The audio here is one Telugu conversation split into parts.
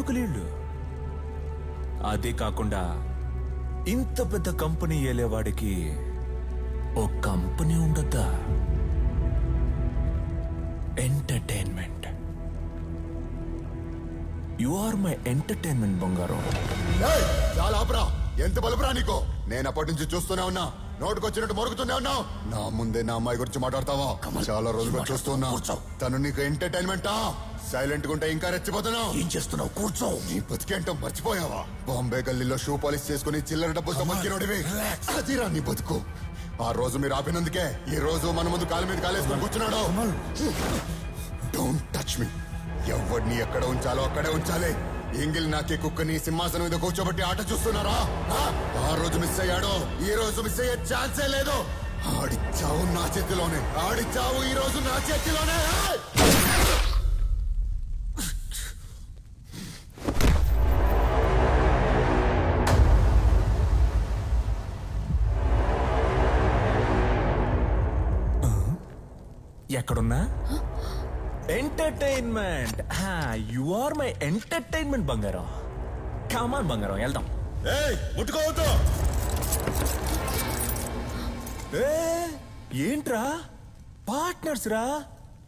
లోకలీళ్ళు. అదే కాకుండా ఇంత పెద్ద కంపెనీ ఏలేవాడికి ఓ కంపెనీ ఉండద్దా? Entertainment. You are my entertainment బంగారం. చాలా ఆపరా. ఎంత బలపరా నీకో? నేను అప్పటి నుంచి చూస్తూనే ఉన్నా, నోటుకొచ్చినట్టు మొరుగుతూనే ఉన్నావు. నా ముందే నా అమ్మాయి గురించి మాట్లాడతావా? చాలా రోజులుగా చూస్తున్నా. తను నీకు ఎంటర్టైన్మెంటా? సైలెంట్ గా ఉంటే ఇంకా రెచ్చిపోతున్నావు. ఏం చేస్తున్నావు? కూర్చో. నీ బతికేంటో మర్చిపోయావా? బాంబే గల్లీలో షూ పాలిష్ చేసుకుని చిల్లర డబ్బులతో బతికినోడివి. అదిరా నీ బతుకు. ఆ రోజు మీరు ఆపినందుకే ఈ రోజు మన ముందు కాలు మీద కాలేసుకొని కూర్చున్నాడు. Don't touch me. ఎవరిని ఎక్కడ ఉంచాలో అక్కడే ఉంచాలి. ఎంగిల్ నాకే కుక్కని సింహాసనం మీద కూర్చోబెట్టి ఆట చూస్తున్నారా? ఆ రోజు మిస్ అయ్యాడు, ఈ రోజు మిస్ అయ్యే ఛాన్సే లేదు. ఆడిచ్చావు నా చేతిలోనే, ఆడిచ్చావు ఈ రోజు నా చేతిలోనే. ఎక్కడున్నా entertainment. You are my entertainment బంగారం. కమాన్ బంగారం, వెళ్దాం. ముట్టుకోవద్దు. ఏంట్రా పార్ట్నర్స్ రా?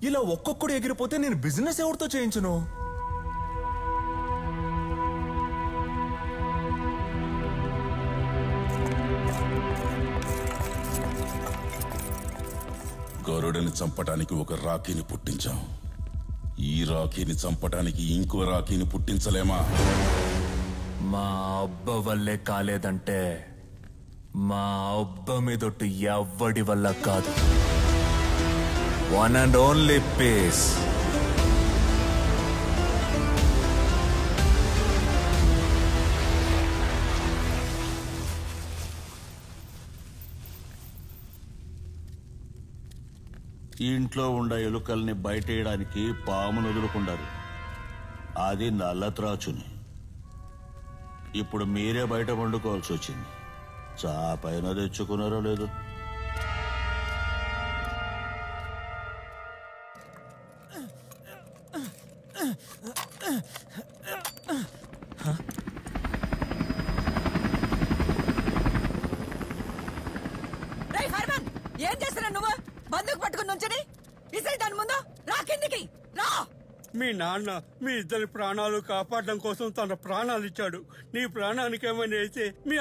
ఇలా ఒక్కొక్కడు ఎగిరిపోతే నేను బిజినెస్ ఎవరితో చేయించును? గరుడని చంపటానికి ఒక రాఖీని పుట్టించాం. ఈ రాఖీని చంపటానికి ఇంకో రాఖీని పుట్టించలేమా? మా అబ్బ వల్లే కాలేదంటే మా అబ్బ మీదొట్టు ఎవ్వడి వల్ల కాదు. One and only piece. ఇంట్లో ఉండే ఎలుకల్ని బయటేయడానికి పామును వదులుకుంటారు. అది నల్లత్రాచుని. ఇప్పుడు మీరే బయట వండుకోవాల్సి వచ్చింది. చాపైన తెచ్చుకున్నారో లేదు. ఏం చేస్తున్నా నువ్వు? బందుకు పట్టుకుని నుంచని ఇసరి దాని ముందు రా, కిందికి రా. మీ నాన్న మీ ఇద్దరి ప్రాణాలు కాపాడడం కోసం తన ప్రాణాలు ఇచ్చాడు. నీ ప్రాణానికి ఏమైనా అయితే మీ